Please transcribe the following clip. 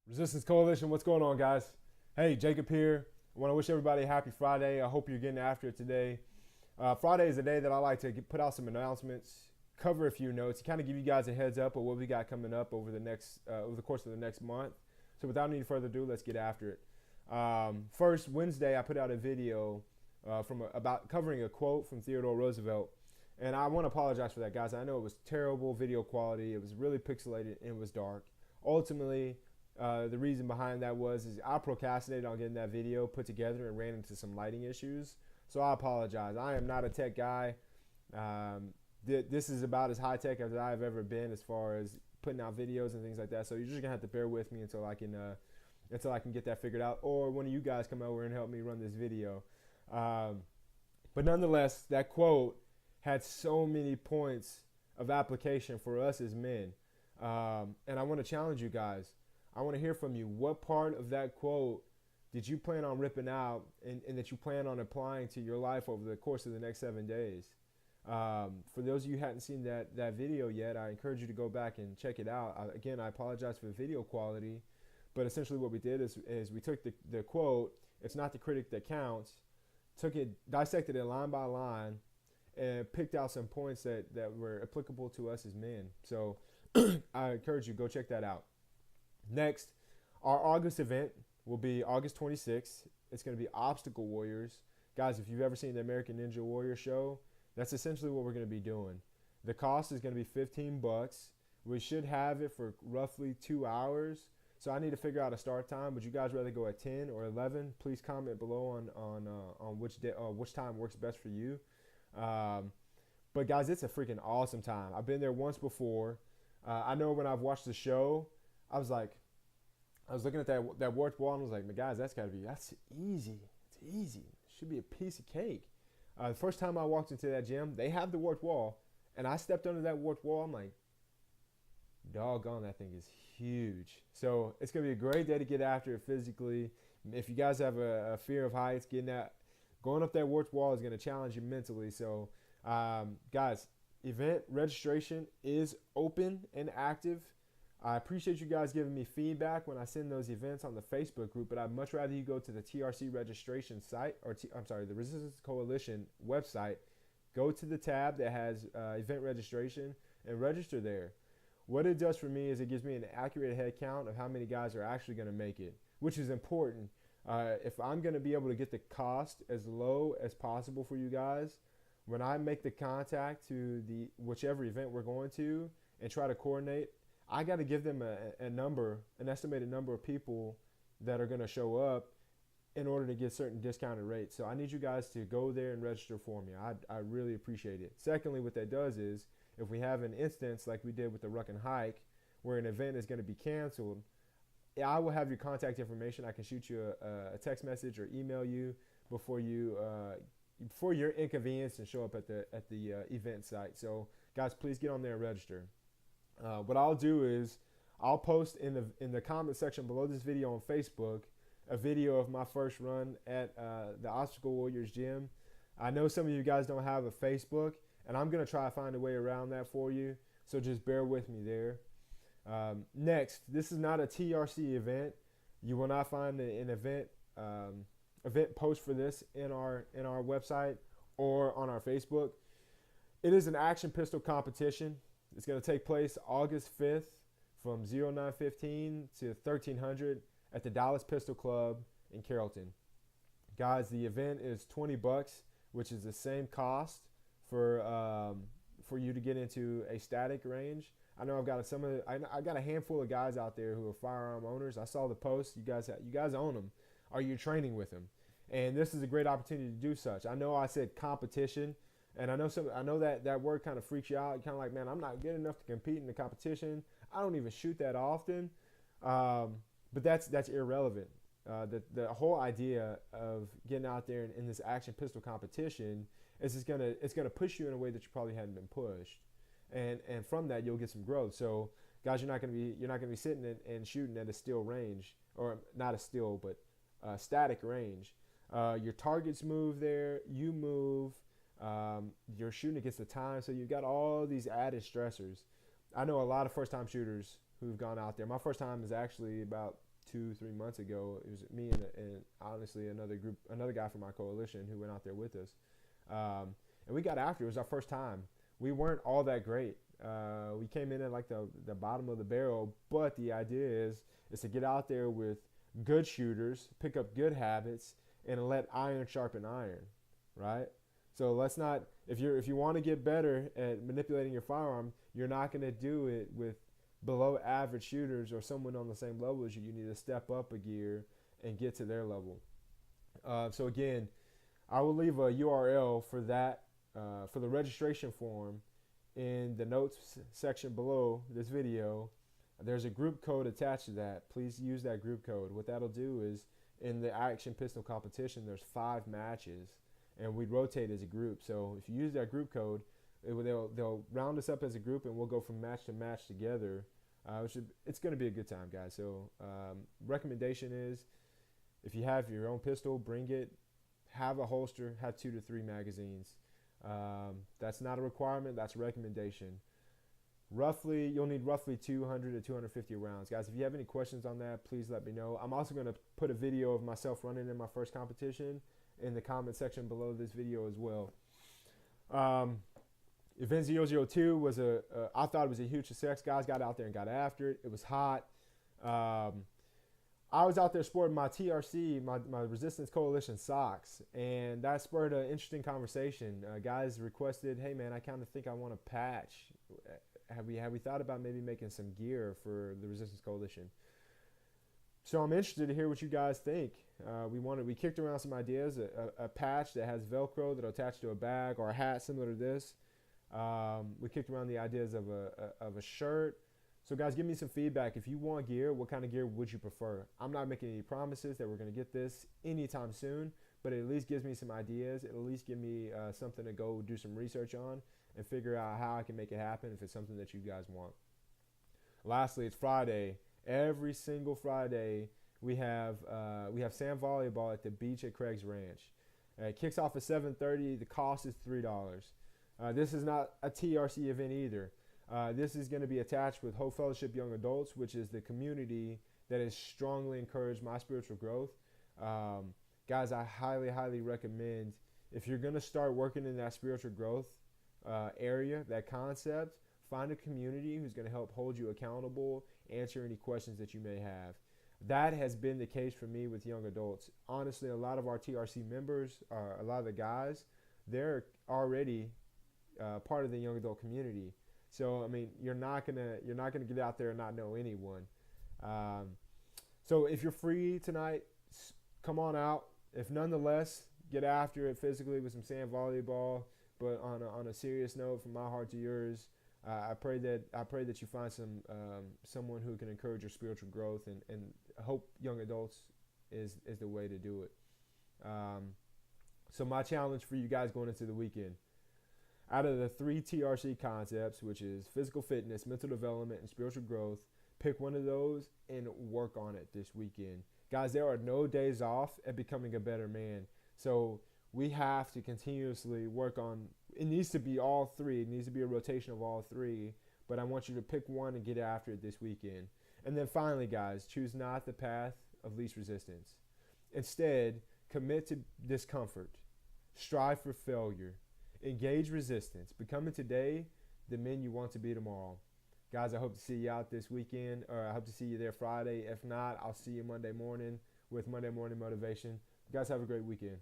Resistance Coalition, what's going on, guys? Hey, Jacob here. I want to wish everybody a happy Friday. I hope you're getting after it today. Friday is a day that I like to put out some announcements, cover a few notes, kind of give you guys a heads up of what we got coming up over the course of the next month. So, without any further ado, let's get after it. First, Wednesday, I put out a video about covering a quote from Theodore Roosevelt, and I want to apologize for that, guys. I know it was terrible video quality. It was really pixelated and it was dark. Ultimately, the reason behind that is I procrastinated on getting that video put together and ran into some lighting issues. So I apologize. I am not a tech guy. This is about as high tech as I've ever been as far as putting out videos and things like that. So you're just gonna have to bear with me until I can get that figured out, or one of you guys come over and help me run this video. But nonetheless, that quote had so many points of application for us as men, and I want to challenge you guys. I want to hear from you. What part of that quote did you plan on ripping out and that you plan on applying to your life over the course of the next 7 days? For those of you who hadn't seen that video yet, I encourage you to go back and check it out. Again, I apologize for the video quality, but essentially what we did is we took the quote, "It's not the critic that counts," took it, dissected it line by line, and picked out some points that were applicable to us as men. So I encourage you, go check that out. Next, our August event will be August 26th. It's going to be Obstacle Warriors. Guys, if you've ever seen the American Ninja Warrior show, that's essentially what we're going to be doing. The cost is going to be $15. We should have it for roughly 2 hours. So I need to figure out a start time. Would you guys rather go at 10 or 11? Please comment below on which time works best for you. But guys, it's a freaking awesome time. I've been there once before. I know when I've watched the show, I was looking at that warped wall and I was like, guys, that's easy. It's easy. It should be a piece of cake. The first time I walked into that gym, they have the warped wall, and I stepped under that warped wall. I'm like, doggone, that thing is huge. So it's gonna be a great day to get after it physically. If you guys have a fear of heights, going up that warped wall is gonna challenge you mentally. So, guys, event registration is open and active. I appreciate you guys giving me feedback when I send those events on the Facebook group, but I'd much rather you go to the TRC registration site, the Resistance Coalition website. Go to the tab that has event registration and register there. What it does for me is it gives me an accurate head count of how many guys are actually going to make it, which is important. If I'm going to be able to get the cost as low as possible for you guys, when I make the contact to the whichever event we're going to and try to coordinate, I got to give them an estimated number of people that are going to show up in order to get certain discounted rates. So I need you guys to go there and register for me. I really appreciate it. Secondly, what that does is if we have an instance like we did with the Ruck and Hike where an event is going to be canceled, I will have your contact information. I can shoot you a text message or email you before your inconvenience and show up at the event site. So guys, please get on there and register. What I'll do is I'll post in the comment section below this video on Facebook a video of my first run at the Obstacle Warriors gym. I know some of you guys don't have a Facebook, and I'm going to try to find a way around that for you, so just bear with me there. Next, this is not a TRC event. You will not find an event post for this in our website or on our Facebook. It is an action pistol competition. It's going to take place August 5th from 09:15 to 1300 at the Dallas Pistol Club in Carrollton. Guys, the event is $20, which is the same cost for you to get into a static range. I know I got a handful of guys out there who are firearm owners. I saw the post. You guys own them. Are you training with them? And this is a great opportunity to do such. I know I said competition. And I know that word kind of freaks you out. You're kind of like, man, I'm not good enough to compete in the competition. I don't even shoot that often. But that's irrelevant. The whole idea of getting out there in this action pistol competition is it's gonna push you in a way that you probably hadn't been pushed, and from that you'll get some growth. So guys, you're not gonna be sitting and shooting at a still range, or not a still, but static range. Your targets move there. You move. You're shooting against the time, so you've got all these added stressors. I know a lot of first-time shooters who've gone out there. My first time is actually about 2-3 months ago. It was me and honestly another guy from my coalition who went out there with us, and we got after it. It was our first time. We weren't all that great. We came in at like the bottom of the barrel, but the idea is to get out there with good shooters, pick up good habits, and let iron sharpen iron, right? So let's not, if you want to get better at manipulating your firearm, you're not going to do it with below average shooters or someone on the same level as you. You need to step up a gear and get to their level. So again, I will leave a URL for that, for the registration form in the notes section below this video. There's a group code attached to that. Please use that group code. What that'll do is in the action pistol competition, there's 5 matches and we rotate as a group. So if you use that group code, they'll round us up as a group and we'll go from match to match together. It's going to be a good time, guys. So recommendation is if you have your own pistol, bring it. Have a holster. Have 2 to 3 magazines. That's not a requirement. That's a recommendation. You'll need roughly 200 to 250 rounds. Guys, if you have any questions on that, please let me know. I'm also going to put a video of myself running in my first competition in the comment section below this video as well. Event 002 was I thought it was a huge success. Guys got out there and got after it. It was hot. I was out there sporting my TRC, my Resistance Coalition socks, and that spurred an interesting conversation. Guys requested, hey man, I kind of think I want a patch. Have we thought about maybe making some gear for the Resistance Coalition? So I'm interested to hear what you guys think. We kicked around some ideas, a patch that has Velcro that'll attach to a bag or a hat similar to this. We kicked around the ideas of a shirt. So guys, give me some feedback. If you want gear, what kind of gear would you prefer? I'm not making any promises that we're going to get this anytime soon, but it at least gives me some ideas. It'll at least give me something to go do some research on and figure out how I can make it happen if it's something that you guys want. Lastly, it's Friday. Every single Friday, we have sand volleyball at the beach at Craig's Ranch. It kicks off at 7:30. The cost is $3. This is not a TRC event either. This is going to be attached with Hope Fellowship Young Adults, which is the community that has strongly encouraged my spiritual growth. Guys, I highly, highly recommend if you're going to start working in that spiritual growth area, that concept, find a community who's going to help hold you accountable, answer any questions that you may have. That has been the case for me with young adults. Honestly, a lot of our TRC members, a lot of the guys, they're already part of the young adult community. So I mean, you're not gonna get out there and not know anyone. So if you're free tonight, come on out. If nonetheless, get after it physically with some sand volleyball. But on a serious note, from my heart to yours, I pray that you find someone who can encourage your spiritual growth, and Hope Young Adults is the way to do it. So my challenge for you guys going into the weekend, out of the 3 TRC concepts, which is physical fitness, mental development, and spiritual growth, pick one of those and work on it this weekend. Guys, there are no days off at becoming a better man. So we have to continuously work on, it needs to be all 3. It needs to be a rotation of all 3. But I want you to pick one and get after it this weekend. And then finally, guys, choose not the path of least resistance. Instead, commit to discomfort. Strive for failure. Engage resistance. Becoming today the men you want to be tomorrow. Guys, I hope to see you out this weekend, or I hope to see you there Friday. If not, I'll see you Monday morning with Monday Morning Motivation. You guys have a great weekend.